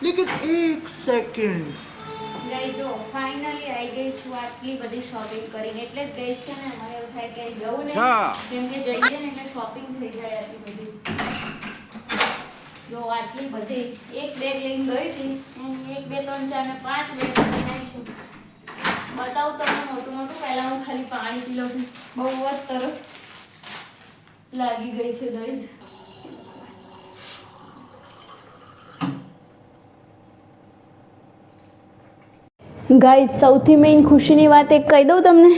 लेकिन एक सेकंड ગઈ જો ફાઇનલી આવી ગઈ છું આટલી બધી શોપિંગ કરીને એટલે જ ગઈ છે ને મને એવું થાય કે જવું ને કેમ કે જઈએ ને એટલે શોપિંગ થઈ જાય આટલી બધી જો આટલી બધી એક બેગ લઈને ગઈ હતી એની 1 2 3 4 ને 5 બેગ લઈને આવી છું બતાવું તમને મોટું મોટું પહેલા હું ખાલી પાણી પી લઉં બહુ જ તરસ લાગી ગઈ છે ગાઈઝ ગાઈઝ સૌથી મેઇન ખુશીની વાત એક કહી દઉં તમને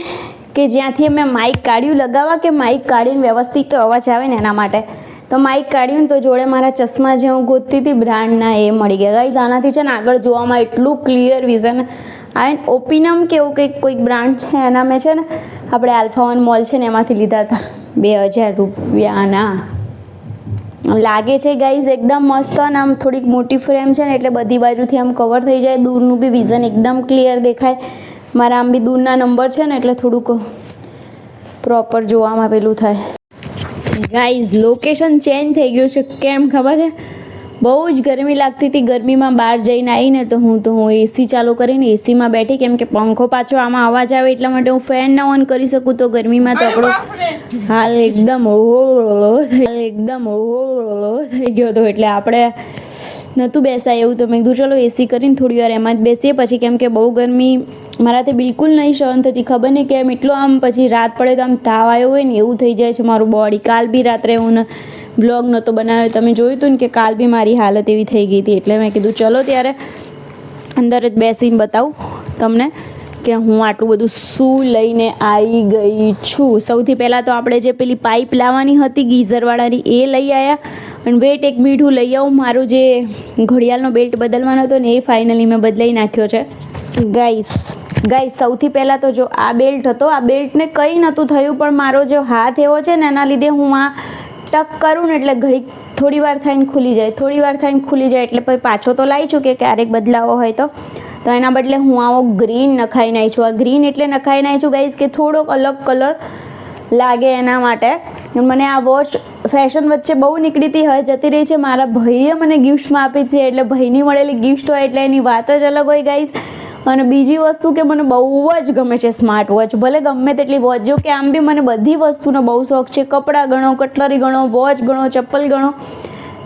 કે જ્યાંથી અમે માઇક કાઢ્યું લગાવવા કે માઇક કાઢીને વ્યવસ્થિત અવાજ આવે ને એના માટે તો માઇક કાઢ્યું ને તો જોડે મારા ચશ્મા જે હું ગોતતી હતી બ્રાન્ડના એ મળી ગયા ગાઈઝ આનાથી છે ને આગળ જોવામાં એટલું ક્લિયર વિઝન આવે ઓપિનમ કે એવું કંઈક કોઈક બ્રાન્ડ છે એના મેં છે ને આપણે આલ્ફા વન મોલ છે ને એમાંથી લીધા હતા 2000 રૂપિયાના લાગે છે ગાઈઝ એકદમ મસ્ત અને આમ થોડીક મોટી ફ્રેમ છે ને એટલે બધી બાજુથી આમ કવર થઈ જાય દૂરનું બી વિઝન એકદમ ક્લિયર દેખાય મારા આમ બી દૂરના નંબર છે ને એટલે થોડુંક પ્રોપર જોવામાં પેલું થાય ગાઈઝ લોકેશન ચેન્જ થઈ ગયું છે કેમ ખબર છે બહુ જ ગરમી લાગતી હતી ગરમીમાં બહાર જઈને આવીને તો હું એસી ચાલુ કરીને એસીમાં બેઠી કેમ કે પંખો પાછો આમાં અવાજ આવે એટલા માટે હું ફેન ના ઓન કરી શકું તો ગરમીમાં તો આપણો હાલ એકદમ થઈ ગયો હતો એટલે આપણે નહોતું બેસાય એવું તો મેં કીધું ચલો એસી કરીને થોડી વાર એમાં જ બેસીએ પછી કેમ કે બહુ ગરમી મારાથી બિલકુલ નહીં સહન થતી ખબર નહીં કેમ એટલું આમ પછી રાત પડે તો આમ તાવ આવ્યો હોય ને એવું થઈ જાય છે મારું બોડી કાલ બી રાત્રે હું બ્લોગ નહોતો બનાવ્યો તમે જોયું હતું ને કે કાલ બી મારી હાલત એવી થઈ ગઈ હતી એટલે મેં કીધું ચલો ત્યારે અંદર જ બેસીને બતાવું તમને કે હું આટલું બધું શું લઈને આવી ગઈ છું સૌથી પહેલાં તો આપણે જે પેલી પાઇપ લાવવાની હતી ગીઝરવાળાની એ લઈ આવ્યા અને વેટ એક મીઠું લઈ આવું મારું જે ઘડિયાળનો બેલ્ટ બદલવાનો હતો ને એ ફાઇનલી મેં બદલાઈ નાખ્યો છે ગાઈસ સૌથી પહેલાં તો જો આ બેલ્ટ હતો આ બેલ્ટને કંઈ નહોતું થયું પણ મારો જે હાથ એવો છે ને એના લીધે હું આ ટક કરું ને એટલે ઘડી થોડી વાર થઈને ખુલી જાય એટલે પછી પાછો તો લાવી છું કે ક્યારેક બદલાવો હોય તો એના બદલે હું આવો ગ્રીન નખાઈ નાખી છું આ ગ્રીન એટલે નખાઈ નાખી છું ગાઈઝ કે થોડોક અલગ કલર લાગે એના માટે મને આ વોચ ફેશન વચ્ચે બહુ નીકળી હતી હવે જતી રહી છે મારા ભાઈએ મને ગિફ્ટમાં આપી છે એટલે ભાઈની મળેલી ગિફ્ટ હોય એટલે એની વાત જ અલગ હોય ગાઈઝ અને બીજી વસ્તુ કે મને બહુ જ ગમે છે સ્માર્ટ વોચ ભલે ગમે તેટલી વોચ જો કે આમ બી મને બધી વસ્તુનો બહુ શોખ છે કપડાં ગણો કટલરી ગણો વોચ ગણો ચપ્પલ ગણો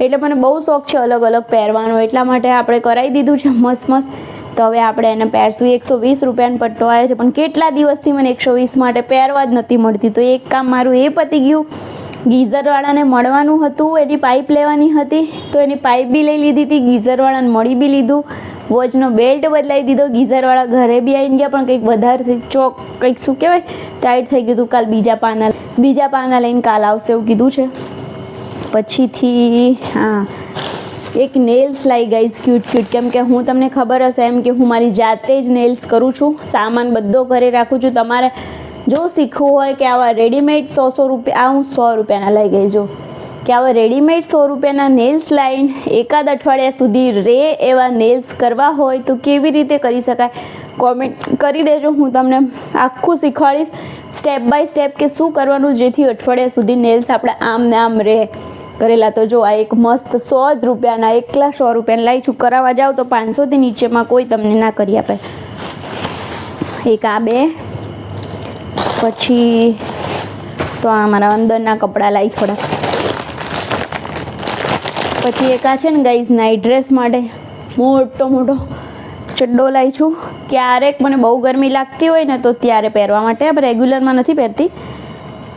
એટલે મને બહુ શોખ છે અલગ અલગ પહેરવાનો એટલા માટે આપણે કરાવી દીધું છે મસ્ત તો હવે આપણે એને પહેરશું 120 રૂપિયાનો પટ્ટો આવ્યો છે પણ કેટલા દિવસથી મને 120 માટે પહેરવા જ નથી મળતી તો એક કામ મારું એ પતી ગયું ગીઝરવાળાને મળવાનું હતું એની પાઇપ લેવાની હતી તો એની પાઇપ બી લઈ લીધી હતી ગીઝરવાળાને મળી બી લીધું વોચનો બેલ્ટ બદલાવી દીધો ગીઝરવાળા ઘરે બી આવીને ગયા પણ કંઈક વધારે ચોક કંઈક શું કહેવાય ટાઈટ થઈ ગયું હતું કાલ બીજા પાના લઈને કાલ આવશે એવું કીધું છે પછીથી હા એક નેલ્સ લાવી ગાઈઝ ક્યુટ કેમ કે હું તમને ખબર હશે એમ કે હું મારી જાતે જ નેલ્સ કરું છું સામાન બધો ઘરે રાખું છું તમારે જો શીખવું હોય કે આવા રેડીમેડ 100 રૂપિયા હું 100 રૂપિયાના લઈ ગઈ જો કે આવા રેડીમેડ 100 રૂપિયાના નેલ્સ લાવીને એકાદ અઠવાડિયા સુધી રે એવા નેલ્સ કરવા હોય તો કેવી રીતે કરી શકાય કોમેન્ટ કરી દેજો હું તમને આખું શીખવાડીશ સ્ટેપ બાય સ્ટેપ કે શું કરવાનું જેથી અઠવાડિયા સુધી નેલ્સ આપણે આમ ને આમ રહે કરેલા તો જો આ એક મસ્ત 100 રૂપિયાના એકલા 100 રૂપિયાના લાવી છું કરાવવા જાઓ તો 500થી નીચેમાં કોઈ તમને ના કરી આપે એક આ બે પછી તો આ મારા અંદરના કપડાં લાવી થોડા પછી એક આ છે ને ગાઈઝ નાઇટ ડ્રેસ માટે મોટો ચડ્ડો લાવી છું ક્યારેક મને બહુ ગરમી લાગતી હોય ને તો ત્યારે પહેરવા માટે રેગ્યુલરમાં નથી પહેરતી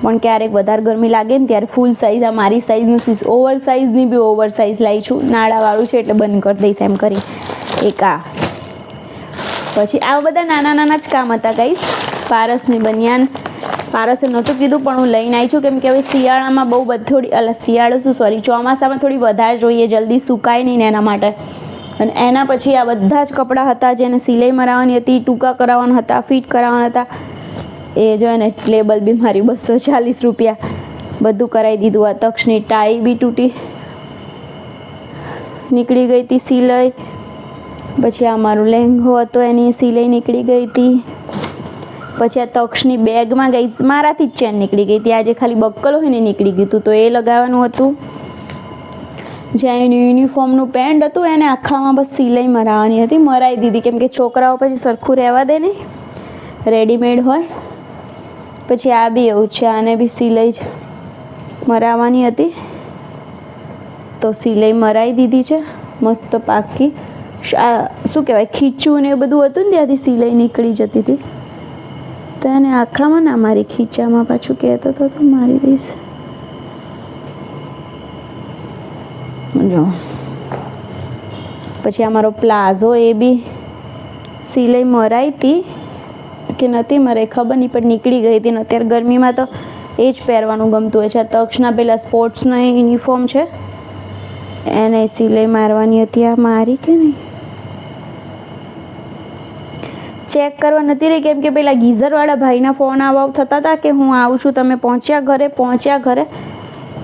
પણ ક્યારેક વધારે ગરમી લાગે ને ત્યારે ફૂલ સાઇઝ આ મારી સાઇઝની ઓવર સાઇઝની બી ઓવર સાઇઝ લાવી છું નાળાવાળું છે એટલે બંધ કરી દઈશ એમ કરી એક આ પછી આ બધા નાના જ કામ હતા ગાઈઝ પારસની બનિયાન પારસે નહોતું કીધું પણ હું લઈને આવી છું કેમ કે હવે શિયાળામાં બહુ ચોમાસામાં થોડી વધારે જોઈએ જલ્દી સુકાય નહીં ને એના માટે અને એના પછી આ બધા જ કપડાં હતા જેને સિલાઈ મરાવવાની હતી ટૂંકા કરાવવાના હતા ફિટ કરાવવાના હતા એ જો ને લેબલ બી મારી 240 રૂપિયા બધું કરાવી દીધું આ તક્ષની ટાઈ બી તૂટી નીકળી ગઈ હતી સિલાઈ પછી આ મારું લહેંગો હતો એની સિલાઈ નીકળી ગઈ હતી પછી આ તક્ષની બેગમાં ગઈ મારાથી જ ચેન નીકળી ગઈ હતી આજે ખાલી બક્કલ હોય ને નીકળી ગયું હતું તો એ લગાવવાનું હતું જ્યાં એનું યુનિફોર્મનું પેન્ટ હતું એને આખામાં બસ સિલાઈ મરાવવાની હતી, મરાવી દીધી કેમ કે છોકરાઓ પછી સરખું રહેવા દે નહીં, રેડીમેડ હોય. પછી આ બી એવું છે, આને બી સિલાઈ જ મરાવવાની હતી તો સિલાઈ મરાવી દીધી છે મસ્ત પાકી. શું કહેવાય, ખીચું ને એ બધું હતું ને ત્યાંથી સિલાઈ નીકળી જતી હતી, તો એને આખામાં ના મારી, ખીચામાં પાછું કહેતો હતો તો મારી દઈશ. જો પછી અમારો પ્લાઝો એ બી સિલાઈ મરાઈ હતી કે નથી મરાઈ ખબર નહીં, પણ નીકળી ગઈ હતી ને અત્યારે ગરમીમાં તો એ જ પહેરવાનું ગમતું હોય છે. તક્ષના પેલા સ્પોર્ટ્સના યુનિફોર્મ છે એને સિલાઈ મારવાની હતી, આ મારી કે નહીં ચેક કરવા નથી રહી કેમ કે પેલા ગીઝરવાળા ભાઈના ફોન આવા થતા હતા કે હું આવું છું, તમે પહોંચ્યા ઘરે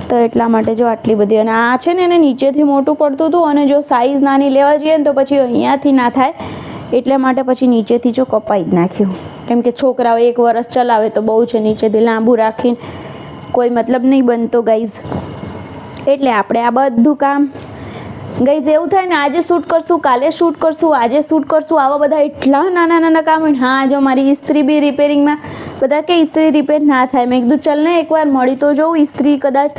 તો એટલા માટે જો આટલી બધી. અને આ છે ને એને નીચેથી મોટું પડતું હતું અને જો સાઈઝ નાની લેવા જોઈએ ને તો પછી અહીંયાથી ના થાય, એટલા માટે પછી નીચેથી જો કપાઈ જ નાખ્યું કેમ કે છોકરાઓ 1 વર્ષ ચલાવે તો બહુ છે, નીચેથી લાંબુ રાખીને કોઈ મતલબ નહીં બનતો ગાઈઝ. એટલે આપણે આ બધું કામ ગાઈઝ એવું થાય ને આજે શૂટ કરશું, કાલે શૂટ કરશું, આજે શૂટ કરશું, આવા બધા એટલા નાના કામ હોય. હા જો મારી ઇસ્ત્રી બી રિપેરિંગમાં, બધા કે ઇસ્ત્રી રિપેર ના થાય, મેં કીધું ચાલ ને એકવાર મળી તો જોઉં, ઇસ્ત્રી કદાચ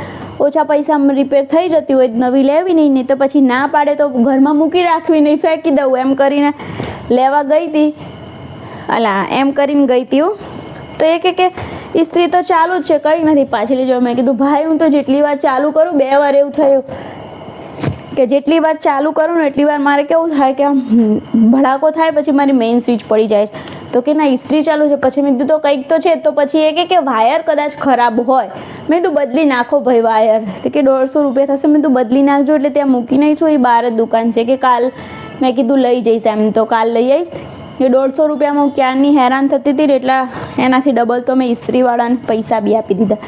ઓછા પૈસામાં રિપેર થઈ જતી હોય નવી લેવી નહીં તો પછી ના પાડે તો ઘરમાં મૂકી રાખવી નહીં, ફેંકી દઉં એમ કરીને લેવા ગઈ હતી. એમ કરીને ગઈ હતી હું તો એ કે ઇસ્ત્રી તો ચાલુ જ છે, કંઈ નથી પાછી લેજો. મેં કીધું ભાઈ હું તો જેટલી વાર ચાલુ કરું, 2 વાર એવું થયું કે જેટલી વાર ચાલુ કરું ને એટલી વાર મારે કેવું થાય કે આમ ભડાકો થાય, પછી મારી મેઇન સ્વિચ પડી જાય. તો કે ના ઇસ્ત્રી ચાલુ છે. પછી મેં કીધું તો કંઈક તો છે. તો પછી એ કે વાયર કદાચ ખરાબ હોય. મેં કીધું બદલી નાખો ભાઈ વાયર. તો કે 150 રૂપિયા થશે. મેં કીધું બદલી નાખજો. એટલે ત્યાં મૂકી નહીં છું, એ બહાર જ દુકાન છે કે કાલ મેં કીધું લઈ જઈશ એમ, તો કાલ લઈ આવીશ. એ 150 રૂપિયામાં ક્યારની હેરાન થતી હતી એટલા એનાથી ડબલ તો મેં ઇસ્ત્રીવાળાને પૈસા બી આપી દીધા.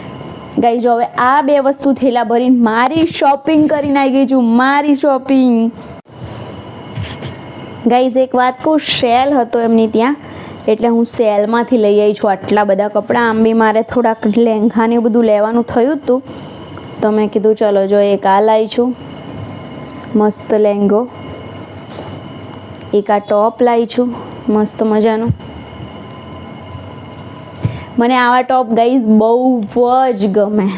ગાઈઝ હવે આ 2 વસ્તુ થેલા ભરીને મારી શોપિંગ કરીને આવી ગઈ છું, મારી શોપિંગ. ગાઈઝ એક વાત કહું, સેલ હતો એમની ત્યાં એટલે હું સેલમાંથી લઈ આવી છું આટલા બધા કપડાં. આમ બી મારે થોડાક લેંઘા ને બધું લેવાનું થયું હતું તો મેં કીધું ચલો જો એક આ લાવી છું મસ્ત લેંઘો, એક આ ટોપ લાવી છું મસ્ત મજાનું. મને આવા ટોપ ગાઈઝ બહુ જ ગમે.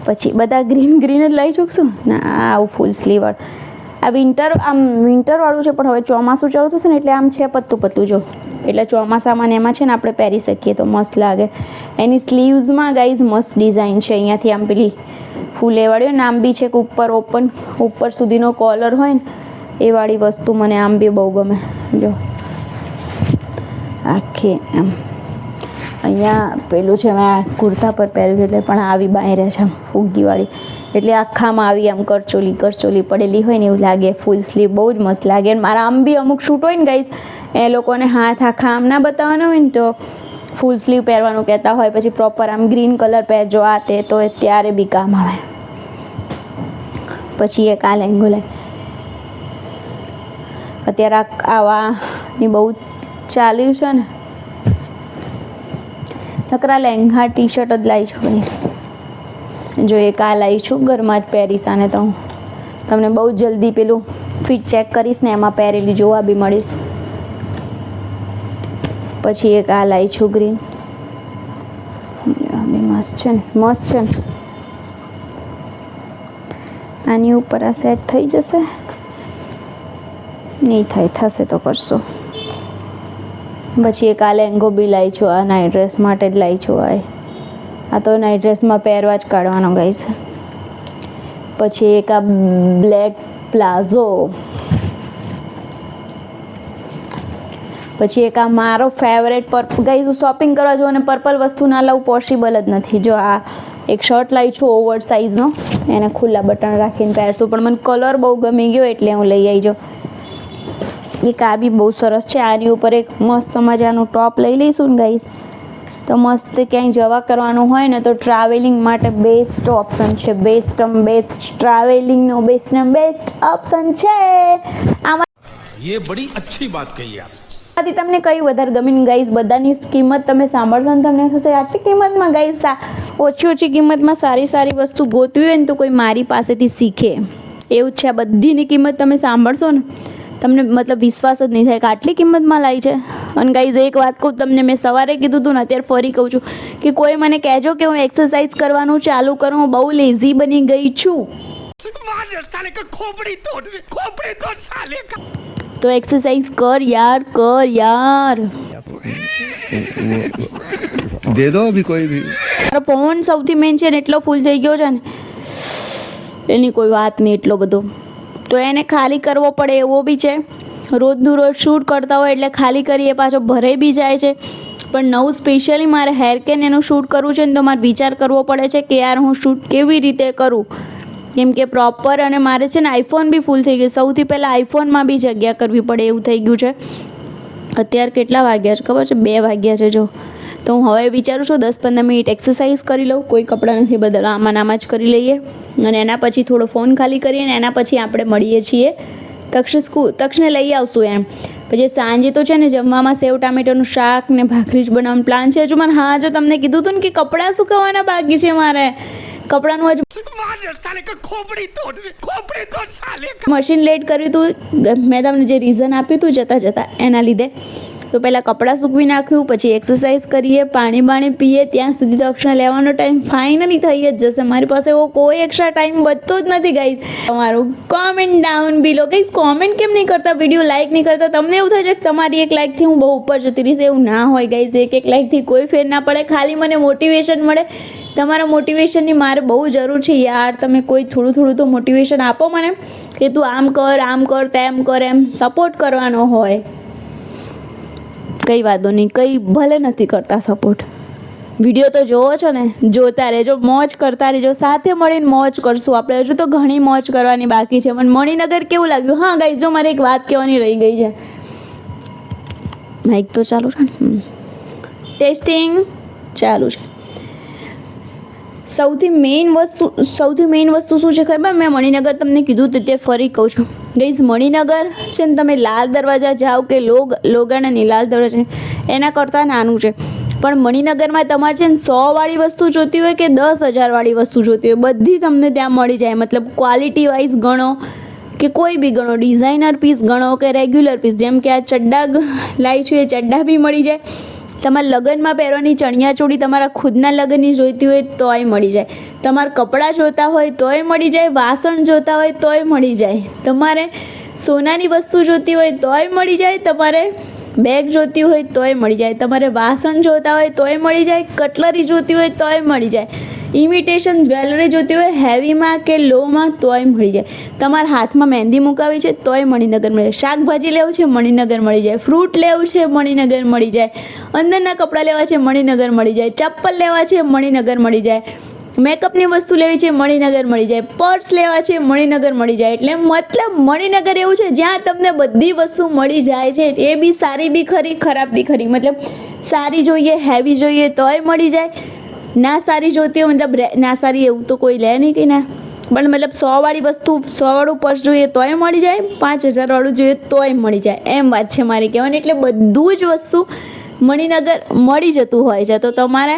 પછી બધા ગ્રીન જ લઈ શકશું ના, આવું ફૂલ સ્લીવવાળું. આ વિન્ટરવાળું છે પણ હવે ચોમાસું ચાલતું છે ને એટલે આમ છે પતલું જો, એટલે ચોમાસામાં ને એમાં છે ને આપણે પહેરી શકીએ તો મસ્ત લાગે. એની સ્લીવ્સમાં ગાઈઝ મસ્ત ડિઝાઇન છે, અહીંયાથી આમ પેલી ફૂલેવાળી નામ બી છે કે ઉપર સુધીનો કોલર હોય ને એ વાળી વસ્તુ મને આમ બી બહુ ગમે. જો આખી એમ અહીંયા પેલું છે, મેં કુર્તા પર પહેર્યું એટલે પણ આવી બાય રહે છે ફૂગીવાળી, એટલે આખામાં આવી આમ કરચોલી પડેલી હોય ને એવું લાગે. ફૂલ સ્લીવ બહુ જ મસ્ત લાગે. મારા આમ બી અમુક શૂટ હોય ને ગાઈઝ એ લોકોને હાથ આખા આમ ના બતાવવાના હોય ને તો ફૂલ સ્લીવ પહેરવાનું કહેતા હોય, પછી પ્રોપર આમ ગ્રીન કલર પહેરજો આ તે, તો ત્યારે બી કામ આવે. પછી એક આ લેંઘો લે, અત્યારે આવાની બહુ ચાલ્યું છે ને, નકરા લેંઘા ટી શર્ટ જ લાવી છું. જો એક આ લાવી છું ઘરમાં જ પહેરીશ આને, તો હું તમને બહુ જલ્દી પેલું ફિટ ચેક કરીશ ને એમાં પહેરેલી જોવા બી મળીશ. પછી એક આ લાવી છું ગ્રીન, મસ્ત છે ને. આની ઉપર આ સેટ થઈ જશે, નહીં થાય, થશે તો કરશો. પછી એક આ લેંઘો બી લાવી છું, આ નાઇટ ડ્રેસ માટે જ લાવી છું. આ તો નાઇટ ડ્રેસમાં પહેરવા જ કાઢવાનો ગાઈસ. પછી એક આ બ્લેક પ્લાઝો, પછી એક આ મારો ફેવરેટ ગાઈસ, હું શોપિંગ કરવા જાઉં અને પર્પલ વસ્તુ ના લઉં પોસિબલ જ નથી. જો આ એક શર્ટ લાવી છું ઓવર સાઇઝનો, એને ખુલ્લા બટન રાખીને પહેરશું, પણ મને કલર બહુ ગમી ગયો એટલે હું લઈ આવી. જો એક આ બી બહુ સરસ છે. આની ઉપર એક મસ્ત મજાનું ટોપ લઈ લઈશું ને ગાઈસ, તો મસ્ત ક્યાંય જવા કરવાનું હોય ને તો ટ્રાવેલિંગ માટે બેસ્ટ ઓપ્શન છે. બેસ્ટ ટ્રાવેલિંગનો બેસ્ટ ઓપ્શન છે આમાં. ये बड़ी अच्छी बात कही आप. તમને કઈ વધારે ગમીને ગાઈઝ, બધાની કિંમત તમે સાંભળશો ને તમને થશે આટલી કિંમતમાં ગાઈઝ ઓછી કિંમતમાં સારી વસ્તુ ગોતવી હોય ને તો કોઈ મારી પાસેથી શીખે. એવું જ છે. આ બધીની કિંમત તમે સાંભળશો ને તમને મતલબ વિશ્વાસ જ નહીં થાય કે આટલી કિંમતમાં લાવી છે. અને ગાઈઝ એક વાત કહું તમને, મેં સવારે કીધું હતું ને અત્યારે ફરી કહું છું કે કોઈ મને કહેજો કે હું એક્સરસાઇઝ કરવાનું ચાલુ કરું, હું બહુ લેઝી બની ગઈ છું, તો એક્સરસાઇઝ કર યાર. दे दो अभी कोई भी. મારો ફોન સૌથી મેઇન છે ને એટલો ફૂલ થઈ ગયો છે ને એની કોઈ વાત નહીં એટલો બધો, તો એને ખાલી કરવો પડે એવો બી છે. રોજનું રોજ શૂટ કરતા હોય એટલે ખાલી કરીએ પાછો ભરાઈ બી જાય છે. પણ નવું સ્પેશિયલી મારે હેર કેન એનું શૂટ કરવું છે ને તો મારે વિચાર કરવો પડે છે કે યાર હું શૂટ કેવી રીતે કરું, કેમ કે પ્રોપર. અને મારે છે ને આઈફોન બી ફૂલ થઈ ગયું. સૌથી પહેલાં આઈફોનમાં બી જગ્યા કરવી પડે એવું થઈ ગયું છે. અત્યારે કેટલા વાગ્યા છે ખબર છે? 2 વાગ્યા છે જો. તો હું હવે વિચારું છું 10-15 મિનિટ એક્સરસાઇઝ કરી લઉં, કોઈ કપડાં નથી બદલવા, આમાં જ કરી લઈએ અને એના પછી થોડો ફોન ખાલી કરીએ અને એના પછી આપણે મળીએ છીએ તક્ષને લઈ આવશું એમ. પછી સાંજે તો છે ને જમવામાં સેવ ટામેટાનું શાક ને ભાખરી જ બનાવવાનો પ્લાન છે. હજુ મને જો તમને કીધું હતું ને કે કપડાં સુકવવાના બાકી છે મારે, કપડાનું હજુ મશીન લેટ કર્યું હતું. મેં તમને જે રીઝન આપ્યું હતું જતા એના લીધે. તો પહેલાં કપડાં સૂકવી નાખ્યું, પછી એક્સરસાઇઝ કરીએ, પાણી પીએ, ત્યાં સુધી તો અક્ષર લેવાનો ટાઈમ ફાઇનલી થઈ જ જશે. મારી પાસે એવો કોઈ એક્સ્ટ્રા ટાઈમ બચતો જ નથી ગાઈઝ. તમારું કોમેન્ટ ડાઉન બિલો ગાઈઝ. કોમેન્ટ કેમ નહીં કરતા, વિડીયો લાઇક નહીં કરતા? તમને એવું થાય છે કે તમારી 1 લાઇકથી હું બહુ ઉપર જતી રહીશ, એવું ના હોય ગાઈઝ. 1 લાઇકથી કોઈ ફેર ના પડે, ખાલી મને મોટિવેશન મળે. તમારા મોટિવેશનની મારે બહુ જરૂર છે યાર. તમે કોઈ થોડું તો મોટિવેશન આપો મને કે તું આમ કર તેમ કર, એમ સપોર્ટ કરવાનો હોય. કંઈ વાંધો નહીં, કંઈ ભલે નથી કરતા સપોર્ટ, વિડીયો તો જોવો છો ને, જોતા રહેજો, મોજ કરતા રહેજો. સાથે મળીને મોજ કરશું આપણે. હજુ તો ઘણી મોજ કરવાની બાકી છે. મને મણિનગર કેવું લાગ્યું? હા ગાઈઝ, જો મારે એક વાત કહેવાની રહી ગઈ છે. માઇક તો ચાલુ છે ને? ટેસ્ટિંગ ચાલુ છે. સૌથી મેઇન વસ્તુ શું છે ખબર? મેં મણિનગર તમને કીધું તો તે ફરી કહું છું ગાઈઝ. મણિનગર છે ને, તમે લાલ દરવાજા જાઓ કે લોગાણાની લાલ દરવાજા, એના કરતાં નાનું છે. પણ મણિનગરમાં તમારે છે ને 100 વાળી વસ્તુ જોતી હોય કે 10,000 વાળી વસ્તુ જોતી હોય, બધી તમને ત્યાં મળી જાય. મતલબ ક્વોલિટી વાઇઝ ગણો કે કોઈ બી ગણો, ડિઝાઇનર પીસ ગણો કે રેગ્યુલર પીસ. જેમ કે આ ચડ્ડા લાવી છું, એ ચડ્ડા બી મળી જાય. તમારા લગ્નમાં પહેરવાની ચણિયાચોળી તમારા ખુદના લગ્નની જોઈતી હોય તોય મળી જાય. તમારે કપડાં જોતા હોય તોય મળી જાય. વાસણ જોતા હોય તોય મળી જાય. તમારે સોનાની વસ્તુ જોતી હોય તોય મળી જાય. તમારે બેગ જોતી હોય તોય મળી જાય. તમારે વાસણ જોતા હોય તોય મળી જાય. કટલરી જોતી હોય તોય મળી જાય. ઇમિટેશન જ્વેલરી જોતી હોય હેવીમાં કે લોમાં તોય મળી જાય. તમારા હાથમાં મહેંદી મુકાવી છે તોય મણિનગર મળી જાય. શાકભાજી લેવું છે મણિનગર મળી જાય. ફ્રૂટ લેવું છે મણિનગર મળી જાય. અંદરના કપડાં લેવા છે મણિનગર મળી જાય. ચપ્પલ લેવા છે મણિનગર મળી જાય. મેકઅપની વસ્તુ લેવી છે મણિનગર મળી જાય. પર્સ લેવા છે મણિનગર મળી જાય. એટલે મતલબ મણિનગર એવું છે જ્યાં તમને બધી વસ્તુ મળી જાય છે. એ બી સારી બી ખરી, ખરાબ બી ખરી. મતલબ સારી જોઈએ, હેવી જોઈએ તોય મળી જાય. ના સારી જોતી હોય, મતલબ ના સારી એવું તો કોઈ લે નહીં કંઈ ના, પણ મતલબ 100 વાળી વસ્તુ, 100 વાળું પર્સ જોઈએ તોય મળી જાય, 5,000 વાળું જોઈએ તોય મળી જાય. એમ વાત છે મારી કહેવાની. એટલે બધું જ વસ્તુ મણિનગર મળી જતું હોય છે. તો તમારે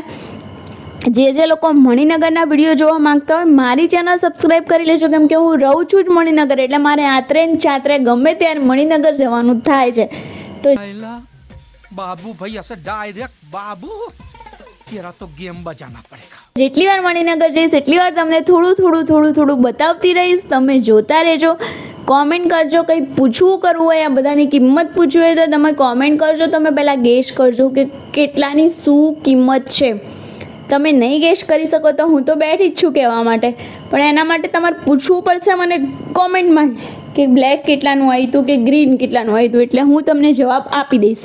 જે લોકો મણિનગરના વિડીયો જોવા માંગતા હોય મારી ચેનલ સબસ્ક્રાઈબ કરી લેજો, કેમ કે હું રહું છું જ મણિનગર. એટલે મારે આત્રે ને ચાત્રે ગમે ત્યારે મણિનગર જવાનું થાય છે. તો बाबू भाई ऐसे डायरेक्ट बाबू तेरा तो गेम बजाना पड़ेगा. જેટલી વાર મણિનગર જઈશ એટલી વાર તમને થોડું બતાવતી રહીશ. તમે જોતા રહેજો, કોમેન્ટ કરજો. કંઈ પૂછવું કરવું હોય, આ બધાની કિંમત પૂછવી હોય તો તમે કોમેન્ટ કરજો. તમે પહેલાં ગેસ કરજો કે કેટલાની શું કિંમત છે. તમે નહીં ગેસ કરી શકો તો હું તો બેઠી જ છું કહેવા માટે, પણ એના માટે તમારે પૂછવું પડશે મને કોમેન્ટમાં કે બ્લેક કેટલાનું આવ્યું હતું કે ગ્રીન કેટલાનું આવ્યું હતું. એટલે હું તમને જવાબ આપી દઈશ.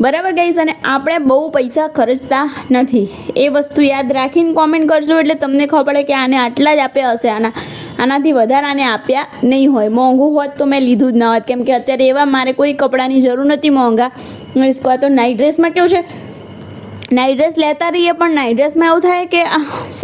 બરાબર ગાઈસ? અને આપણે બહુ પૈસા ખર્ચતા નથી, એ વસ્તુ યાદ રાખીને કોમેન્ટ કરજો. એટલે તમને ખબર પડે કે આને આટલા જ આપ્યા હશે, આનાથી વધારે આને આપ્યા નહીં હોય. મોંઘું હોત તો મેં લીધું જ ન હોત, કેમ કે અત્યારે એવા મારે કોઈ કપડાની જરૂર નથી મોંઘા. તો નાઇટ ડ્રેસમાં કેવું છે, નાઇટ ડ્રેસ લેતા રહીએ, પણ નાઇટ ડ્રેસમાં એવું થાય કે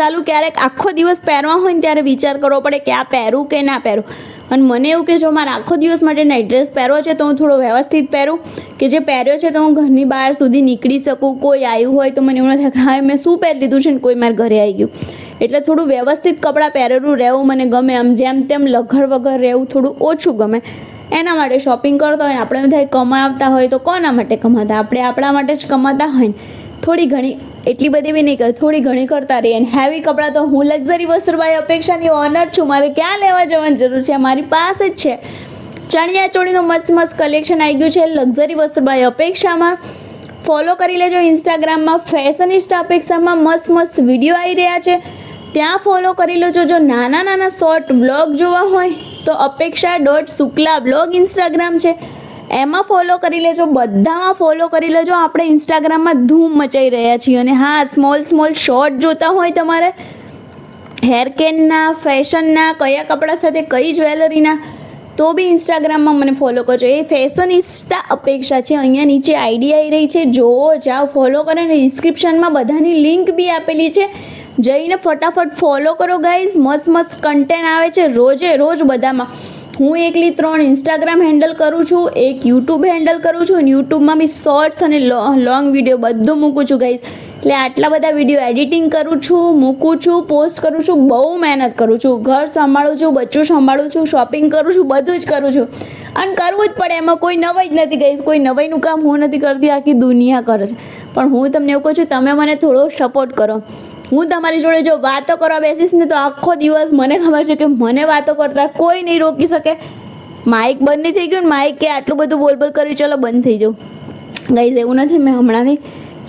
સાલું ક્યારેક આખો દિવસ પહેરવા હોય ને ત્યારે વિચાર કરવો પડે કે આ પહેરું કે ના પહેરું. અને મને એવું કે જો મારે આખો દિવસ માટે નાઇટ ડ્રેસ પહેરવો છે તો હું થોડો વ્યવસ્થિત પહેરું, કે જે પહેર્યો છે તો હું ઘરની બહાર સુધી નીકળી શકું. કોઈ આવ્યું હોય તો મને એવું ન થાય કે હા મેં શું પહેરી લીધું છે ને કોઈ મારા ઘરે આવી ગયું. એટલે થોડું વ્યવસ્થિત કપડાં પહેરેલું રહેવું મને ગમે. આમ જેમ તેમ લઘર વગર રહેવું થોડું ઓછું ગમે. એના માટે શોપિંગ કરતા હોય ને આપણે બધા કમાવતા હોય તો કોના માટે કમાતા? આપણે આપણા માટે જ કમાતા હોય ને. થોડી ઘણી, એટલી બધી બી નહીં કરે, થોડી ઘણી કરતા રહીએ. અને હેવી કપડાં તો હું લક્ઝરી વસ્ત્રબાઈ અપેક્ષાની ઓનર છું. મારે ક્યાં લેવા જવાની જરૂર છે? મારી પાસે જ છે. ચણિયા ચોળીનું મસ્ત મસ્ત કલેક્શન આવી ગયું છે લક્ઝરી વસ્ત્રબાઈ અપેક્ષામાં. ફોલો કરી લેજો ઇન્સ્ટાગ્રામમાં. ફેશનિસ્ટા અપેક્ષામાં મસ્ત મસ્ત વિડીયો આવી રહ્યા છે, ત્યાં ફોલો કરી લેજો. જો નાના નાના શોર્ટ વ્લોગ જોવા હોય તો અપેક્ષા.શુક્લા બ્લોગ ઇન્સ્ટાગ્રામ છે, એમાં ફોલો કરી લેજો. બધામાં ફોલો કરી લેજો. આપણે ઇન્સ્ટાગ્રામમાં ધૂમ મચાઈ રહ્યા છીએ. અને હા, સ્મોલ શોર્ટ જોતા હોય તમારે હેર કેરના, ફેશનના, કયા કપડાં સાથે કઈ જ્વેલરીના, તો બી ઇન્સ્ટાગ્રામમાં મને ફોલો કરજો. એ ફેશનિસ્ટા અપેક્ષા છે. અહીંયા નીચે આઈડી આવી રહી છે, જોવો, જાઓ, ફોલો કરો. અને ડિસ્ક્રિપ્શનમાં બધાની લિંક બી આપેલી છે, જઈને ફટાફટ ફોલો કરો ગાઈઝ. મસ્ત મસ્ત કન્ટેન્ટ આવે છે રોજે રોજ બધામાં. હું એકલી 3 ઇન્સ્ટાગ્રામ હેન્ડલ કરું છું, એક યુટ્યુબ હેન્ડલ કરું છું, અને યુટ્યુબમાં બી શોર્ટ્સ અને લોંગ વિડીયો બધું મૂકું છું ગાઈઝ. એટલે આટલા બધા વિડીયો એડિટિંગ કરું છું, મૂકું છું, પોસ્ટ કરું છું, બહુ મહેનત કરું છું. ઘર સંભાળું છું, બચ્ચું સંભાળું છું, શોપિંગ કરું છું, બધું જ કરું છું. અને કરવું જ પડે, એમાં કોઈ નવાઈ જ નથી ગાઈઝ. કોઈ નવાઈનું કામ હું નથી કરતી, આખી દુનિયા કરે છે. પણ હું તમને એવું કહું છું, તમે મને થોડો સપોર્ટ કરો. હું તમારી જોડે જો વાતો કરવા બેસીશ ને તો આખો દિવસ મને ખબર છે કે મને વાતો કરતા કોઈ નહીં રોકી શકે. માઇક બંધ નહીં થઈ ગયું ને, માઇક કે આટલું બધું બોલ કર્યું, ચલો બંધ થઈ જાઉં. ગાઈઝ એવું નથી, મેં હમણાંથી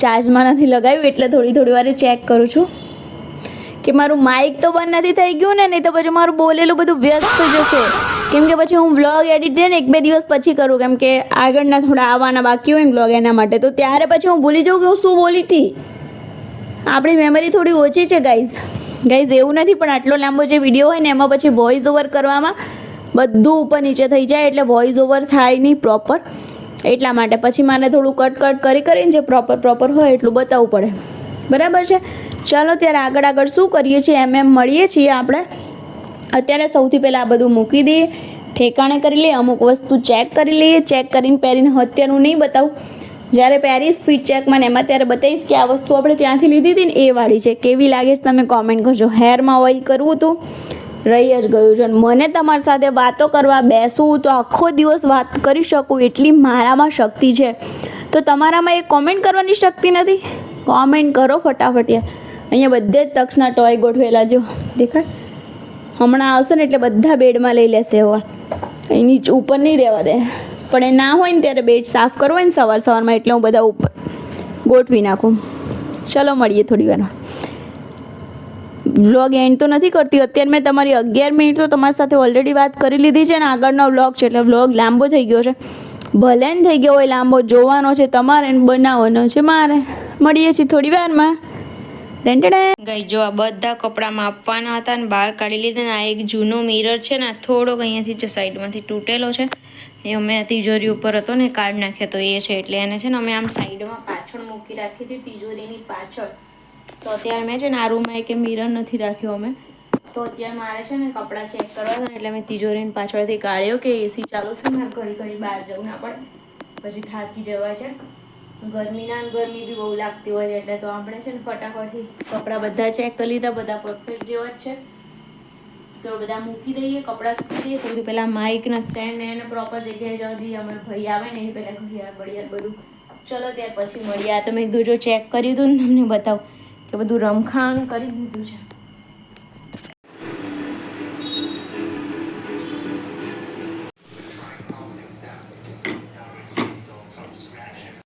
ચાર્જમાં નથી લગાવ્યું, એટલે થોડી વારે ચેક કરું છું કે મારું માઇક તો બંધ નથી થઈ ગયું ને, નહીં તો પછી મારું બોલેલું બધું વ્યસ્ત થઈ જશે. કેમ કે પછી હું બ્લોગ એડિટ ને 1-2 દિવસ પછી કરું, કેમ કે આગળના થોડા આવવાના બાકી હોય ને બ્લોગ, એના માટે. તો ત્યારે પછી હું ભૂલી જાઉં કે હું શું બોલી હતી. આપણી મેમરી થોડી ઓછી છે ગાઈઝ. એવું નથી, પણ આટલો લાંબો જે વિડીયો હોય ને એમાં પછી વોઇસ ઓવર કરવામાં બધું ઉપર નીચે થઈ જાય, એટલે વોઇસ ઓવર થાય નહીં પ્રોપર. એટલા માટે પછી મારે થોડું કટ કરીને જે પ્રોપર હોય એટલું બતાવવું પડે. બરાબર છે? ચાલો ત્યારે આગળ શું કરીએ છીએ એમ મળીએ છીએ આપણે. અત્યારે સૌથી પહેલાં આ બધું મૂકી દઈએ, ઠેકાણે કરી લઈએ, અમુક વસ્તુ ચેક કરી લઈએ. ચેક કરીને પહેરીને અત્યારનું નહીં બતાવું, જ્યારે પેરિસ ફિટ ચેકમાં એમાં ત્યારે બતાવીશ કે આ વસ્તુ આપણે ત્યાંથી લીધી હતી ને એ વાળી છે. કેવી લાગે છે તમે કોમેન્ટ કરજો. હેરમાં ઓઇલ કરવું હતું, રહી જ ગયું છે. મને તમારી સાથે વાતો કરવા બેસવું તો આખો દિવસ વાત કરી શકું એટલી મારામાં શક્તિ છે. તો તમારામાં એ કોમેન્ટ કરવાની શક્તિ નથી? કોમેન્ટ કરો ફટાફટ યાર. અહીંયા બધે જ તક્ષના ટોય ગોઠવેલા, જો દેખાય. હમણાં આવશે ને એટલે બધા બેડમાં લઈ લેશે. હવે એની ઉપર નહીં રહેવા દે. પણ એ ના હોય ને ત્યારે બેડ સાફ કરવો હોય ને સવારમાં, એટલે હું બધા ઉપર ગોઠવી નાખું. ચલો મળીએ થોડી વારમાં. વ્લોગ એન્ડ તો નથી કરતી. અત્યારે મેં તમારી 11 મિનિટ તો તમારી સાથે ઓલરેડી વાત કરી લીધી છે, અને આગળનો વ્લોગ છે એટલે વ્લોગ લાંબો થઈ ગયો છે. ભલે ને થઈ ગયો હોય લાંબો, જોવાનો છે તમારે ને બનાવવાનો છે મારે. મળીએ છીએ થોડી વારમાં. ગઈ જો આ બધા કપડામાં આપવાના હતા ને બહાર કાઢી લીધા ને. આ એક જૂનો મિરર છે ને, થોડોક અહીંયાથી જો સાઈડમાંથી તૂટેલો છે, એ અમે તિજોરી ઉપર હતો ને કાઢી નાખ્યો તો એ છે. એટલે એને છે ને અમે આમ સાઈડમાં પાછળ મૂકી રાખી હતી, તિજોરીની પાછળ. તો અત્યારે મેં છે ને આ રૂમમાં એક મિરર નથી રાખ્યો અમે. તો અત્યારે મારે છે ને કપડાં ચેક કરવા હતા, એટલે મેં તિજોરીની પાછળથી કાઢ્યો કે એસી ચાલુ છે ને, ઘડી બહાર જવું ના પડે, પછી થાકી જવાય છે. ગરમી બી બહુ લાગતી હોય છે, એટલે તો આપણે છે ને ફટાફટથી કપડાં બધા ચેક કરી લીધા, બધા પરફેક્ટ જેવા જ છે. તો બધા મૂકી દઈએ, કપડાં સૂકી દઈએ. સૌથી પહેલાં માઇકના સ્ટેન્ડ એને પ્રોપર જગ્યાએ જવા દઈએ. અમે ભાઈ આવે ને એની પહેલાં ઘડિયાળ બધું. ચલો ત્યાર પછી મળીએ. આ તો મેં કીધું જો ચેક કર્યું હતું ને તમને બતાવું કે બધું રમખાણ કરી દીધું છે.